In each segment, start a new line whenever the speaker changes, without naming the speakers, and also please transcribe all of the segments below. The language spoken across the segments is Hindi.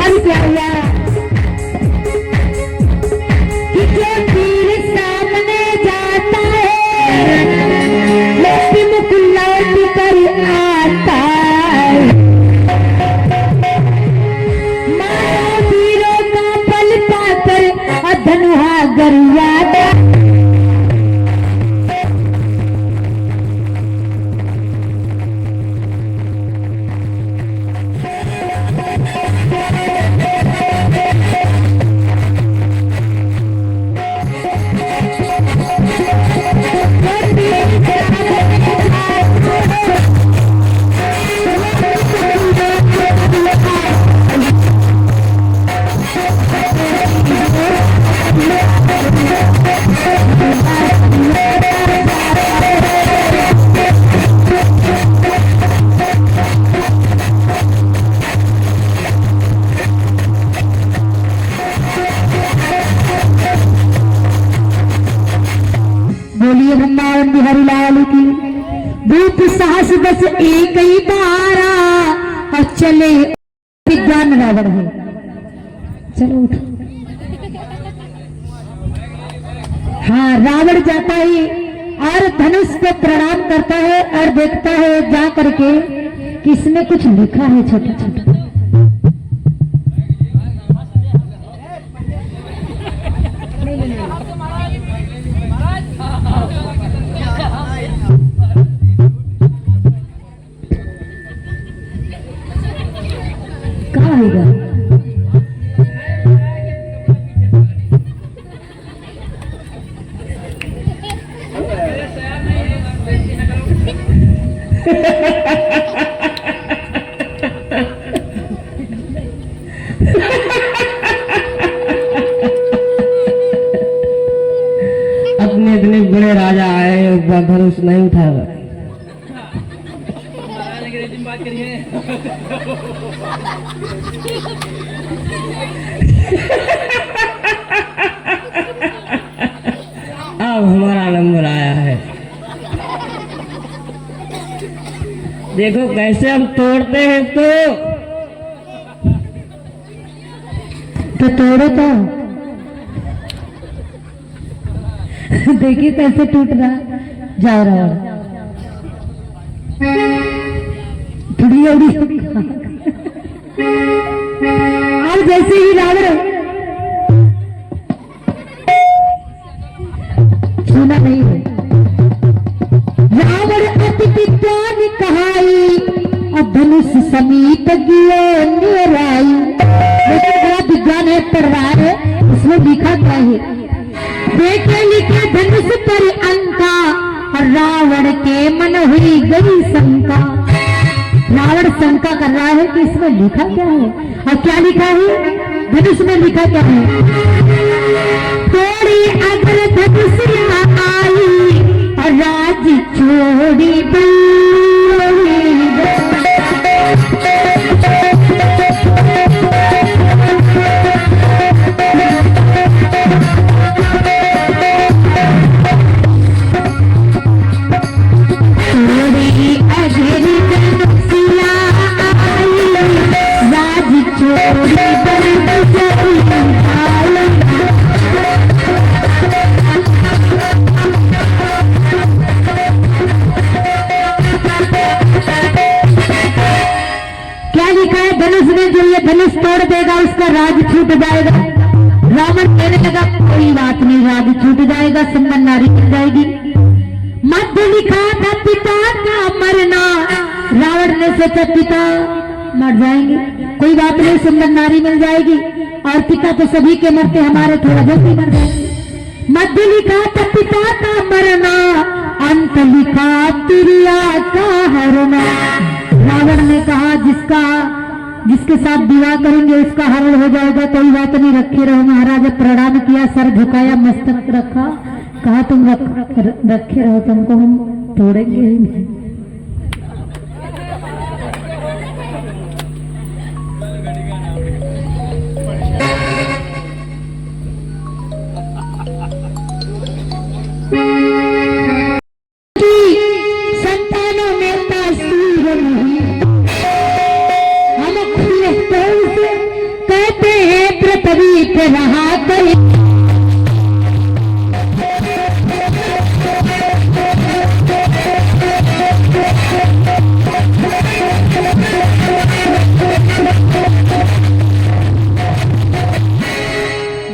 अब क्या हुआ कि जो तीर सामने जाता है लेकिन मुख लौट कर आता है। मारा वीरों का बल पाकर धनुहा गरियादा। बोलिए वृंदावन बिहारी लाल की। रूप साहस बस एक ही बारा और चले विज्ञान रावण है। चलो उठो। हाँ, रावण जाता है और धनुष पे प्रणाम करता है और देखता है जा करके कि इसमें कुछ लिखा है छोटा छोटा। कहाँ होगा?
अपने इतने बड़े राजा आए धनुष नहीं उठाएगा। अब हमारा नंबर आया है। देखो कैसे हम तोड़ते हैं।
तो तोड़ो तो देखिए कैसे टूट रहा जा रहा है। अब जैसे ही रावण छूना नहीं है। रावण अति विद्वान कहाई और धनुष समीप गियो निराई। लेकिन बड़ा विज्ञान है, पढ़ रहा है, उसमें लिखा क्या है? देखे लिखे धनुष पर अंका और रावण के मन हुई गई शंका। रावण शंका कर रहा है कि इसमें लिखा क्या है। और क्या लिखा है धनुष में? लिखा क्या है? थोड़ी अगर धनुष आई और राज छोड़ी धनुष तोड़ देगा उसका राज छूट जाएगा। रावण कहने लगा कोई बात नहीं, राज छूट जाएगा, सुंदर नारी मिल जाएगी। मध्य लिखा था पिता का मरना। रावण ने सोचा पिता मर जाएंगे, कोई बात नहीं, सुंदर नारी मिल जाएगी। और पिता तो सभी के मरते, हमारे थोड़ा जल्दी मर जाएंगे। मध्य लिखा था पिता का मरना, अंत लिखा तिरिया का हरना। रावण ने कहा जिसके साथ विवाह करेंगे उसका हरण हो जाएगा, कोई बात नहीं, रखे रहो। महाराज प्रणाम किया, सर झुकाया, मस्तक रखा, कहा तुम रखे रहो, तुमको हम तोड़ेंगे ही नहीं। संतानों में तासीर नहीं, हम खुले तौर से पृथ्वी पे रहा करी।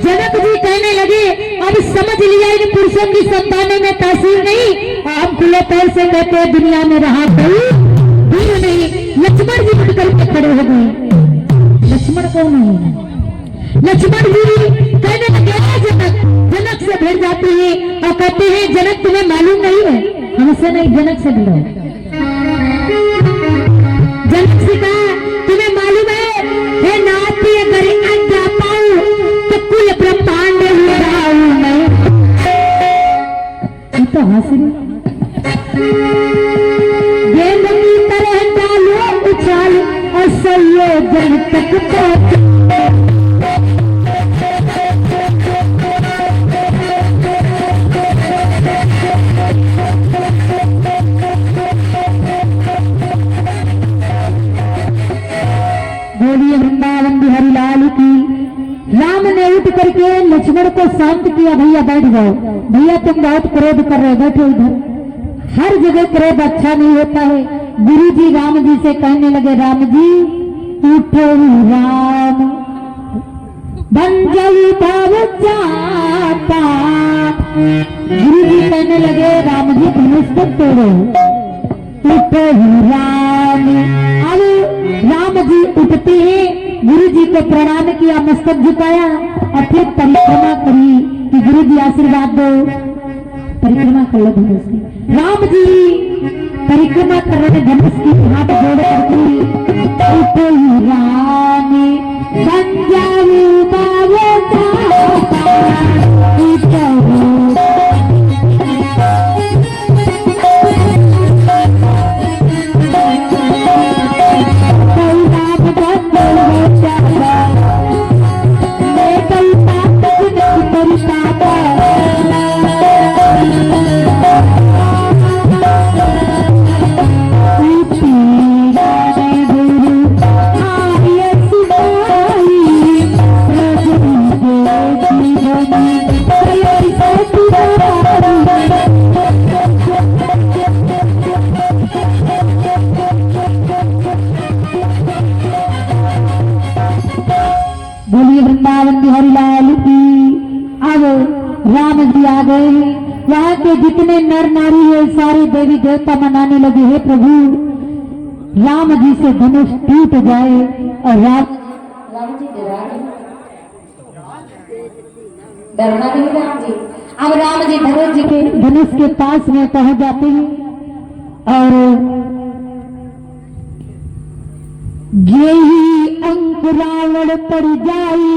जनक जी कहने लगे अब समझ लिया इन पुरुषों की संतानों में तासीर नहीं, हम खुले पैर से कहते हैं दुनिया में रहा कोई दूर नहीं। लक्ष्मण जी उठ करके खड़े हो गए। लक्ष्मण कौन है? लक्ष्मण जी कहने लगे जनक, जनक से भिड़ जाते हैं और कहते हैं जनक तुम्हें मालूम नहीं है? हमसे नहीं, जनक से भिड़ो। जनक से कहा तुम्हें मालूम है हे नाती अगर जा पाऊं तो कुल ब्रह्मांड उड़ाऊं मैं। तो हंसी गेंद की तरह डालो उछाल और संयोजन तक पहुंच। बोलिए वृंदावन बिहारी लाल की। राम ने उठ करके लक्ष्मण को शांत किया, भैया बैठ जाओ, भैया तुम बहुत क्रोध कर रहे, बैठो इधर। हर जगह क्रोध अच्छा नहीं होता है। गुरु जी राम जी से कहने लगे राम जी उठो राम बन जाऊ भाव चाहता। गुरु जी कहने लगे राम जी धनुष को तोड़ो, उठो राम। अब राम जी उठते हैं, गुरु जी को प्रणाम किया, मस्तक झुकाया और फिर परिक्रमा करी कि गुरु जी आशीर्वाद दो। परिक्रमा कर लो धनुष की। राम जी परिक्रमा कर रहे धनुष की, हाथ जोड़ करके उठो राम बन जाऊ भाव चाहता। बोलिए वृंदावन बिहारी लाल की। अब राम जी आ गए, वहां के जितने नर नारी है सारे देवी देवता मनाने लगे हे प्रभु राम जी से धनुष टूट जाए। और राम जी डरना नहीं राम जी। अब राम जी धनुष जी के धनुष के पास में पहुंच जाते हैं और यही अंक रावण पड़ जाई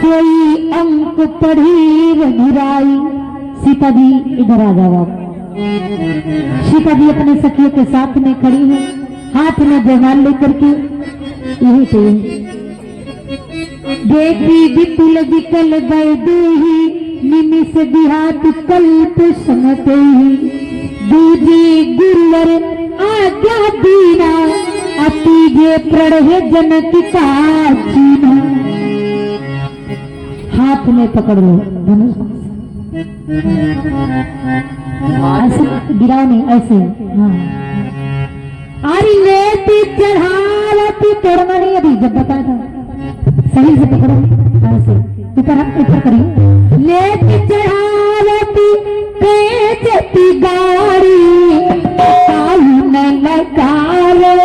कोई अंक पढ़ी रघुराई। सीता जी इधर आ जाओ। सीता जी अपने सखियों के साथ में खड़ी है, हाथ में जयमाल लेकर के। यही तो देखी विपुल विकल गए दूही निमिष दिहात कल्प समते ही। दूजी गुरुवर आज्ञा दीना अतीजे प्रणहे जनक का चीना। हाथ में पकड़ लो धनुष, ऐसे गिराओ नहीं, ऐसे। हाँ अरे लेती चढ़ावती तोड़ना नहीं, अभी जब बताया था सही से पकड़ो, ऐसे ऊपर करिए। लेती चढ़ावती पेचती गाड़ी कालू न लगावे।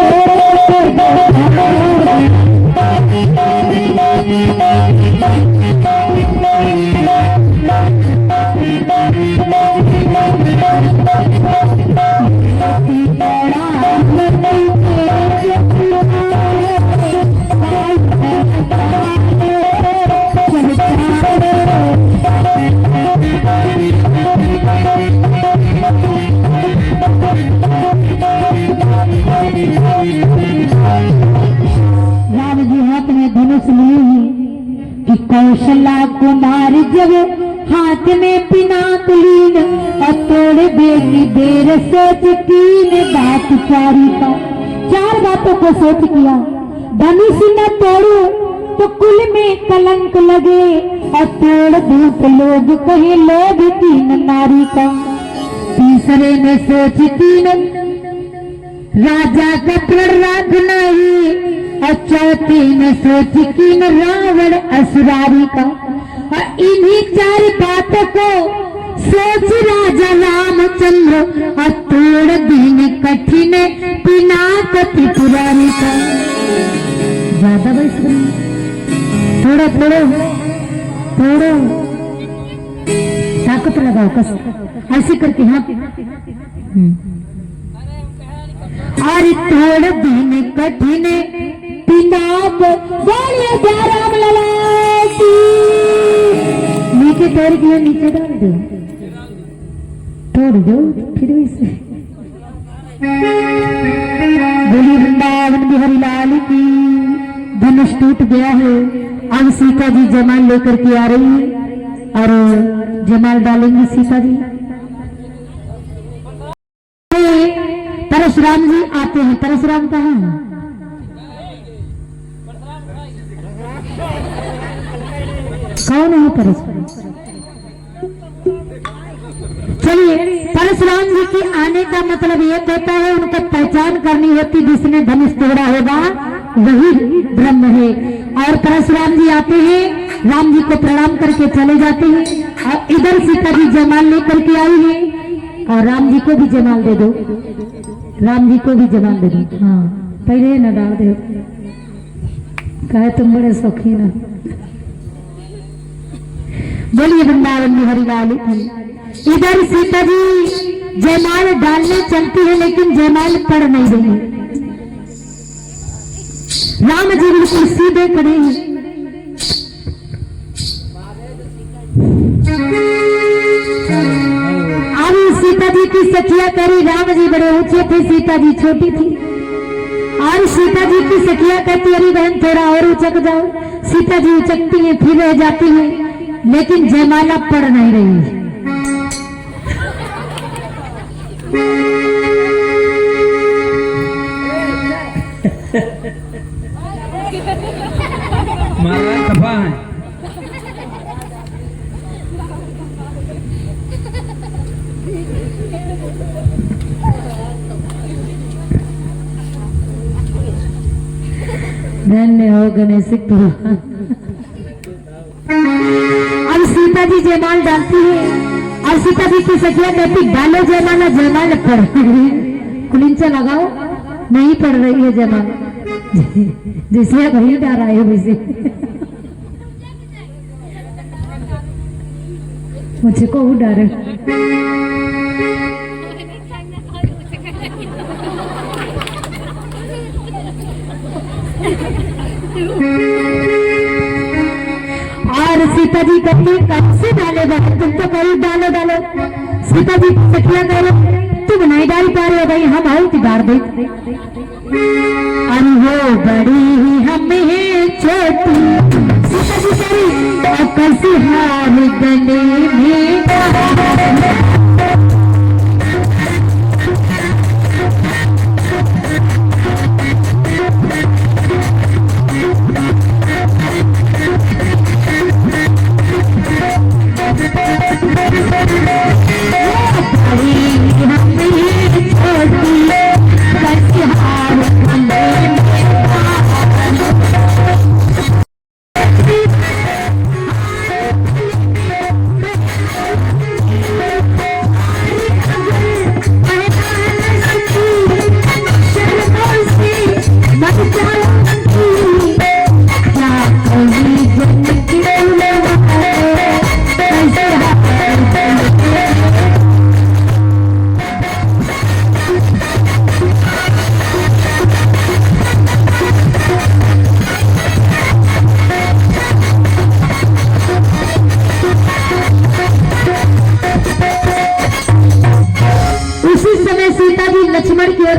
राम जी हाथ में धनुष लिए कि कौशला कुमार जब हाथ में पिनाक लीन और तोड़ देगी देर सोच कीन बात चारी का। चार बातों को सोच किया, धनुष न तोड़ू तो कुल में कलंक लगे और तोड़ दूत लोग कहे लोग तीन नारी का। तीसरे ने सोच तीन राजा का प्रण राख नहीं और चौथे ने सोच तीन रावण असुरारी का। और इन्हीं चार बातों को सोच राजा रामचंद्र और तोड़ दीन कठिन पिनाकति पुरारी का। ज्यादा बस थोड़ा थोड़ा थोड़ा ताकत लगाओ कस ऐसे करके। हाँ और तोड़ दीन कठिन पिनाक बोलिए जय राम लला की। नीचे तोड़ दिया नीचे डाल दो तोड़ दो फिर भी से। बोली वृंदावन बिहारी लाल की। धनुष टूट गया है। अब सीता जी जमाल लेकर के आ रही है और जमाल डालेंगे सीता जी। परशुराम जी आते हैं। परशुराम कहाँ है? कौन है परशुराम? चलिए परशुराम जी के आने का मतलब ये होता है उनका पहचान करनी होती। जिसने धनुष तोड़ा होगा वही ब्रह्म है। और परशुराम जी आते हैं राम जी को प्रणाम करके चले जाते हैं। और इधर सीता जी जमाल लेकर के आई है और राम जी को भी जमाल दे दो। राम जी को भी जमाल दे दो। हाँ पहले न डाल दो कहे तुम बड़े शौकीन हो। बोलिए वृंदावन में हरिलाल की। इधर सीता जी जयमाल डालने चलती है लेकिन जयमाल पड़ नहीं रही। राम जी बिल्कुल सीधे खड़े हैं। अब सीता जी की सखिया करी राम जी बड़े ऊंचे थे सीता जी छोटी थी। और सीता जी की सखिया कहती अरे बहन थोड़ा और उचक जाओ। सीता जी उचकती हैं फिर रह जाती हैं लेकिन जयमाला पड़ नहीं रही।
महाराज खफा है।
धन्य हो गणेश। अब सीता जी जयमाल डालती है और सीता जी की सखिया कहती डालो जयमाला। जयमाल पड़ रही है। कुलिंचा लगाओ नहीं पड़ रही है जयमाल। जिसे वही डाल रहा है वैसे मुझे को डारे। और सीता जी कहती कैसे डाले बहन तुम तो कहीं डालो डालो। सीता जी सखिया कह तुम नहीं डाल पा रहे हो भाई हम आउ डाल दे। अरे वो बड़ी ही हमें छोटी सीता जी सारी कैसी हार गले में।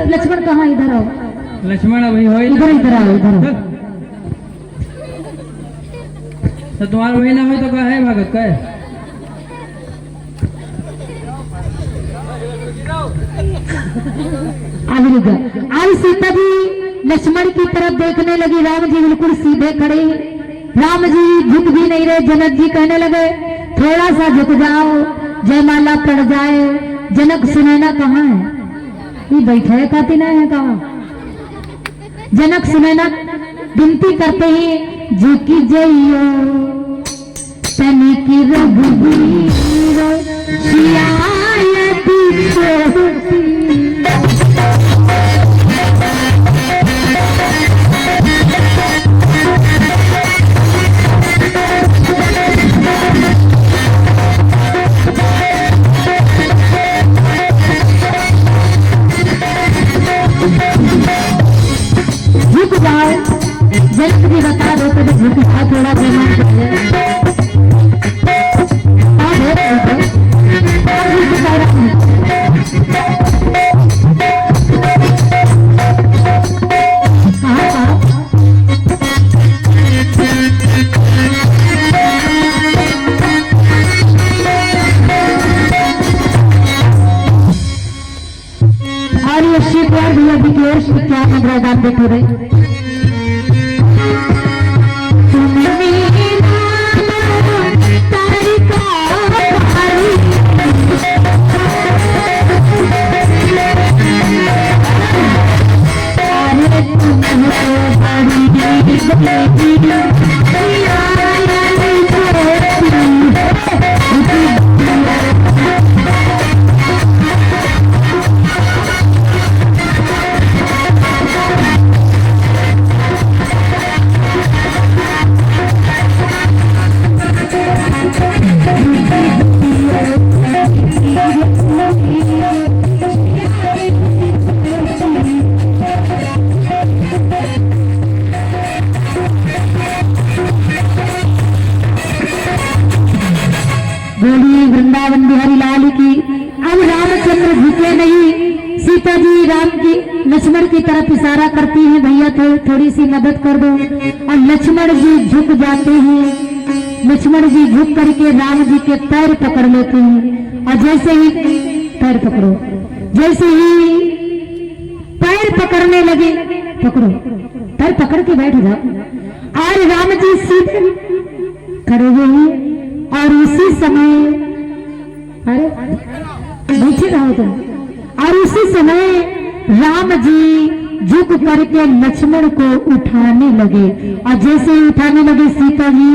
लक्ष्मण कहाँ? इधर आओ।
लक्ष्मण अभी हो
इधर इधर आओ इधर।
तो तुम्हारा वही ना हो तो कहे भगत कहे। अब सीता जी लक्ष्मण की तरफ देखने लगी। राम जी बिल्कुल सीधे खड़े।
राम जी झुक भी नहीं रहे। जनक जी कहने लगे थोड़ा सा झुक जाओ, जयमाला पड़ जाए। जनक सुनैना कहाँ है? ये बैठे है काती नहीं है कहाँ? जनक सुनैना विनती करते ही झुकी जइयो तनिक रघुवीर शियायती छोटी। झुक जाओ, जनक जी बता दो तो झुक जाओ, थोड़ा जयमान कर ले। और ये शिवपुर भैया जी की ओर से क्या नगरादान बैठे रहे। बोलिए वृंदावन बिहारी लाल की। अब रामचंद्र झुके नहीं, सीता जी राम की लक्ष्मण की तरफ इशारा करती हैं, भैया थोड़ी सी मदद कर दो। और लक्ष्मण जी झुक जाते हैं। लक्ष्मण जी झुक करके राम जी के पैर पकड़ लेते हैं। और जैसे ही पैर पकड़ो, जैसे ही पैर पकड़ने लगे, पकड़ो पैर पकड़ के बैठ जाओ। और राम जी सीधे खड़े हुए और उसी समय, अरे बैठे रहो तुम। और उसी समय राम जी झुक करके लक्ष्मण को उठाने लगे। और जैसे ही उठाने लगे सीता जी,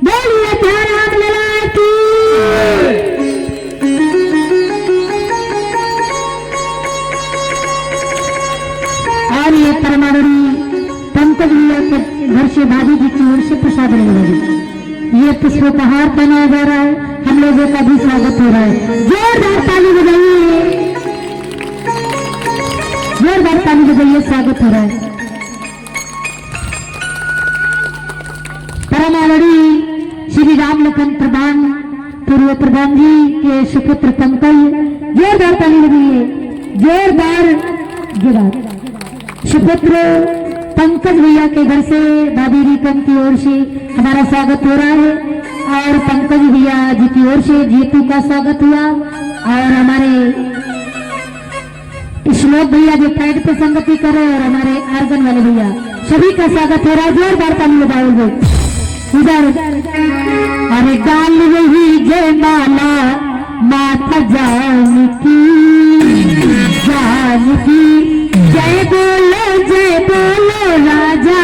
बोलिए क्या राम लला की। और ये परमावड़ी पंकज भैया के घर से भाभी जी की ओर से प्रसाद लेने लगे। ये पुष्पोपहार पहनाया जा रहा है, हम लोगों का भी स्वागत हो रहा है। जोरदार ताली बजाइए, जोरदार ताली बजाइए, स्वागत हो रहा है। परमावड़ी श्री राम लखन प्रधान पूर्व प्रधान जी के सुपुत्र पंकज, जोरदार ताली बजाइए, जोरदार सुपुत्र पंकज भैया के घर से भाभी रिकम की ओर से हमारा स्वागत हो रहा है। और पंकज भैया जी की ओर से जीतू का स्वागत हुआ। और हमारे श्लोक भैया जो पैड पे संगति कर रहे हैं, और हमारे आर्गन वाले भैया, सभी का स्वागत हो रहा है। जोरदार ताली बजाओगे उधर। अरे डाल रही जय माला माता जानकी, जानकी जय बोलो राजा।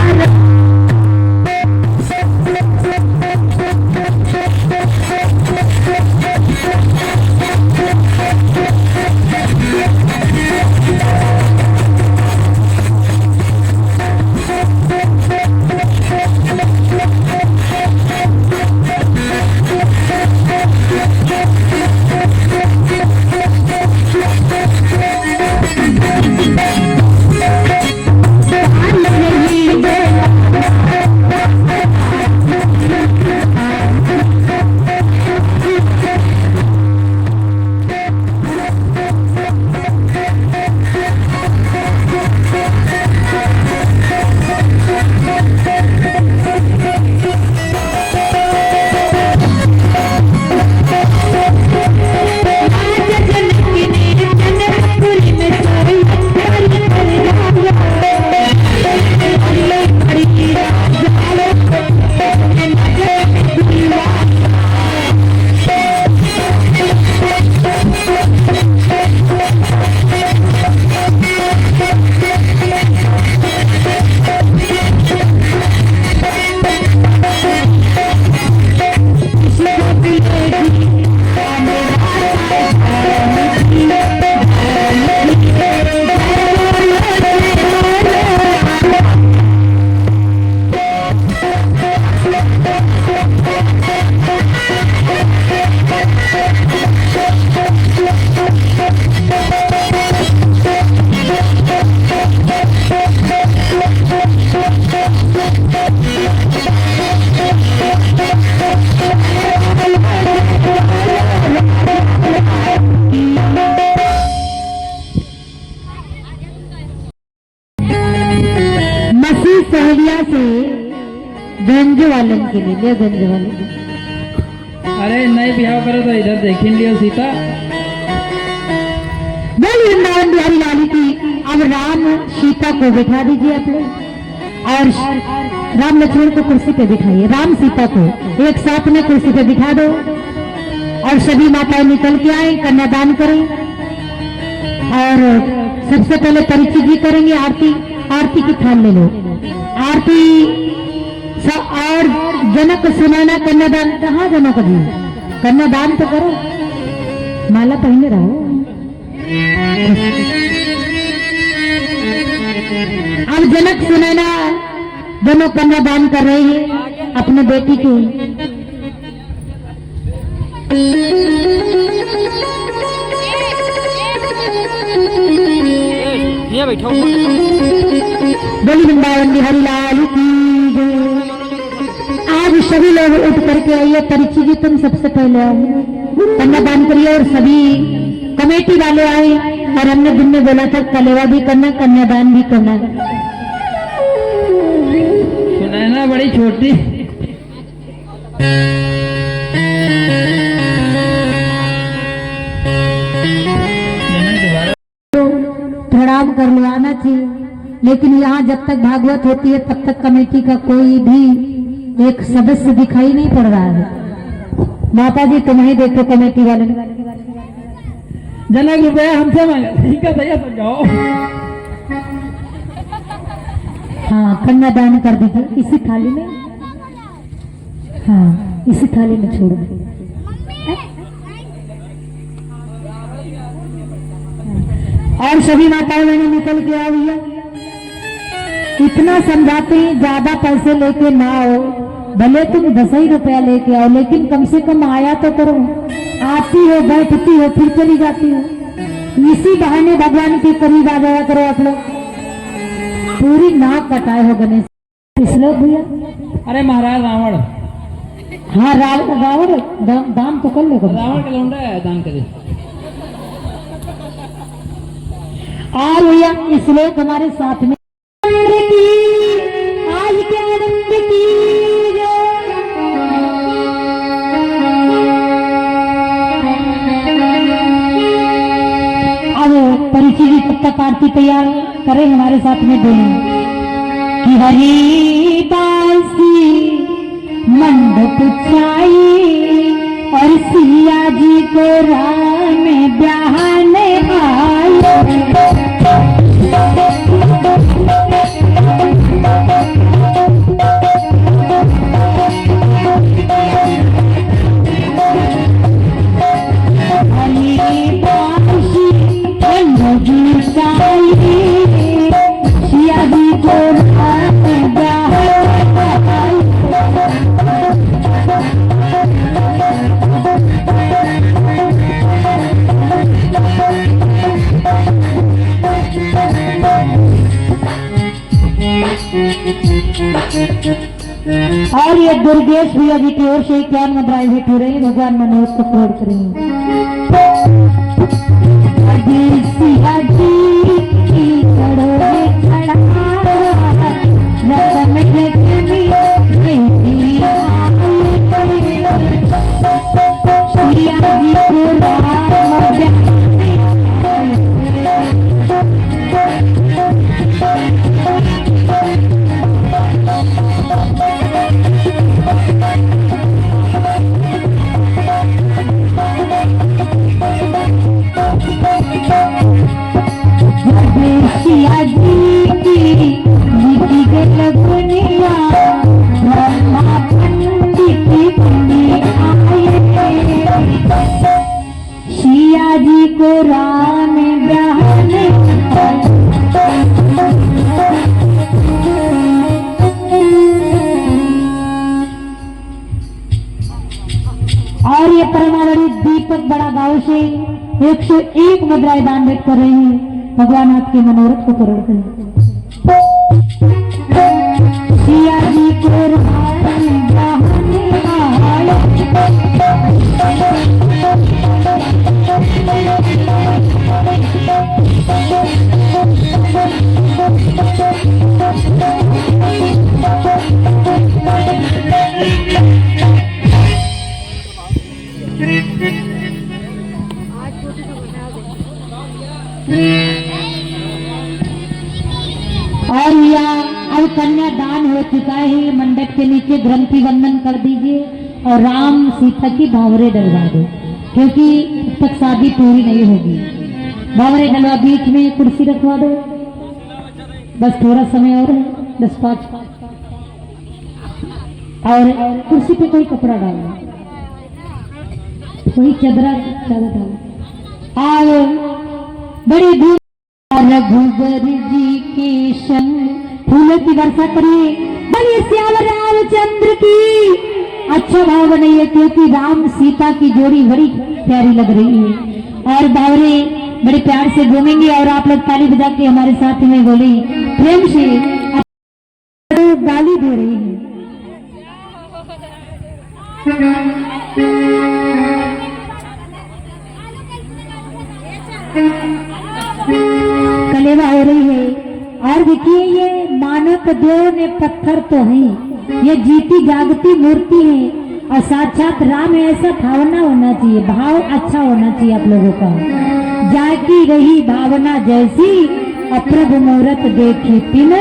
गंज वाले के लिए ले गंज वाले के।
अरे नहीं बिहाव करो तो इधर देख ही लियो सीता।
बोलिए वृंदावन बिहारी लाली की। अब राम सीता को बिठा दीजिए आप लोग और राम लक्ष्मण को कुर्सी पे बिठाइए। राम सीता को एक साथ में कुर्सी पे बिठा दो और सभी माताएं निकल के आए, कन्यादान करें। और सबसे पहले परिचित जी करेंगे आरती। आरती की थाल ले लो। आरती और जनक सुनैना कन्यादान। कहाँ जनक जी? कन्यादान तो करो, माला पहने रहो। अब जनक सुनैना दोनों कन्यादान कर रहे हैं अपने बेटी की।
ये बैठो।
बोली वृंदावन बिहारी लाल की जय। आज सभी लोग उठ करके आइए। परिचित जी तुम सबसे पहले आओ, कन्यादान करिए। और सभी कमेटी वाले आए और हमने दिन में बोला था कलेवा भी करना, कन्यादान भी करना।
सुनैना बड़ी छोटी।
प्रणाम कर लो, आना चाहिए। लेकिन यहाँ जब तक भागवत होती है तब तक कमेटी का कोई भी एक सदस्य दिखाई नहीं पड़ रहा है। माता जी तुम ही देखो कमेटी वाले।
जनक रुपया हमसे मांगा। ठीक है भैया समझाओ।
हाँ कन्यादान कर दीजिए इसी थाली में। हाँ इसी थाली में छोड़ दो। और सभी माताएं मैंने निकल के आ भैया। इतना समझाते हैं ज्यादा पैसे लेके ना आओ, भले तुम 10 ही रुपया लेके आओ, लेकिन कम से कम आया तो करो। आती हो, बैठती हो, फिर चली जाती हो। इसी बहाने भगवान के करीब आ जाया करो आप लोग। पूरी नाक कटाए हो गणेश इसलिए भैया।
अरे महाराज रावण।
हाँ रावण दाम तो कर ले।
रावण का लौंडा है, दान करे।
और भैया इस लोग हमारे साथ में आज के आनंद की अब परिचित तब तक आरती तैयार करें हमारे साथ में बोलें कि हरी बांसी मंडप छाई और सिया जी को राम ब्याहने और ये दुर्गेश भैया जी की ओर से 51 मुद्राएं भेंट हो रही है। भगवान मनोज को पूर्ण करेंगे। सिया जी को राम ब्याहने और ये परमावड़ी दीपक बड़ा गांव से 101 मुद्राएं दान भेंट कर रहे हैं। भगवान आपके मनोरथ को पूर्ण करें। सिया जी को राम ब्याहने आया। मंडप के नीचे ग्रंथि वंदन कर दीजिए और राम सीता की भावरे डलवा दो, क्योंकि तब तक शादी पूरी नहीं होगी। भावरे डलवा, बीच में कुर्सी रखवा दो, बस थोड़ा समय और है, 10-5 और कुर्सी पे कोई कपड़ा डालना, कोई चदरा डालना। और बड़ी धूम रघुबर जी के संग फूलों की वर्षा करिए, बड़े श्याम रामचंद्र की। अच्छा भाव बनाइए, क्योंकि राम सीता की जोड़ी बड़ी प्यारी लग रही है। और बावरे बड़े प्यार से घूमेंगे और आप लोग ताली बजा के हमारे साथ में बोले प्रेम से। गाली दे रही है, कलेवा हो रही है। और देखिए, ये मानव देव ने पत्थर तो है, ये जीती जागती मूर्ति है और साक्षात राम है। ऐसा भावना होना चाहिए, भाव अच्छा होना चाहिए आप लोगों का। जाकी रही भावना जैसी, अप्रभ मुहूर्त देखी तिन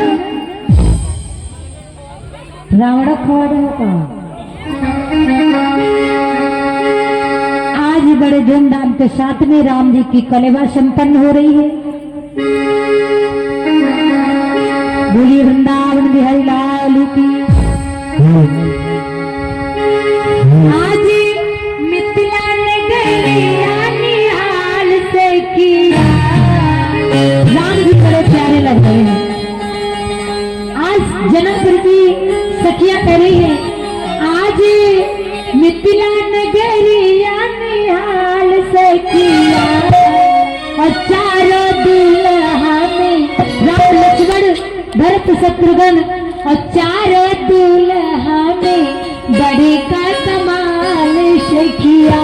रावण खवाड़ा का। आज बड़े धूमधाम के साथ में राम जी की कलेवा संपन्न हो रही है। बोलिए वृंदावन बिहारी लाल की। आज मिथिला नगरिया निहाल से किया, राम जी बड़े प्यारे लग रहे हैं। आज जनकपुर की सखियां कह रही है, आज मिथिला नगरिया निहाल से किया और चारों दुल्हा में राम लक्ष्मण भरत शत्रुघ्न और चारों दुल्हा में बड़े का कमाल से किया।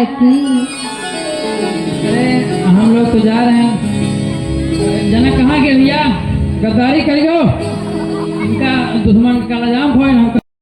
कि
अरे हम लोग तो जा रहे हैं। जना कहाँ गए भैया, गद्दारी करियो, इनका दुश्मन का लजाम खोए हमको।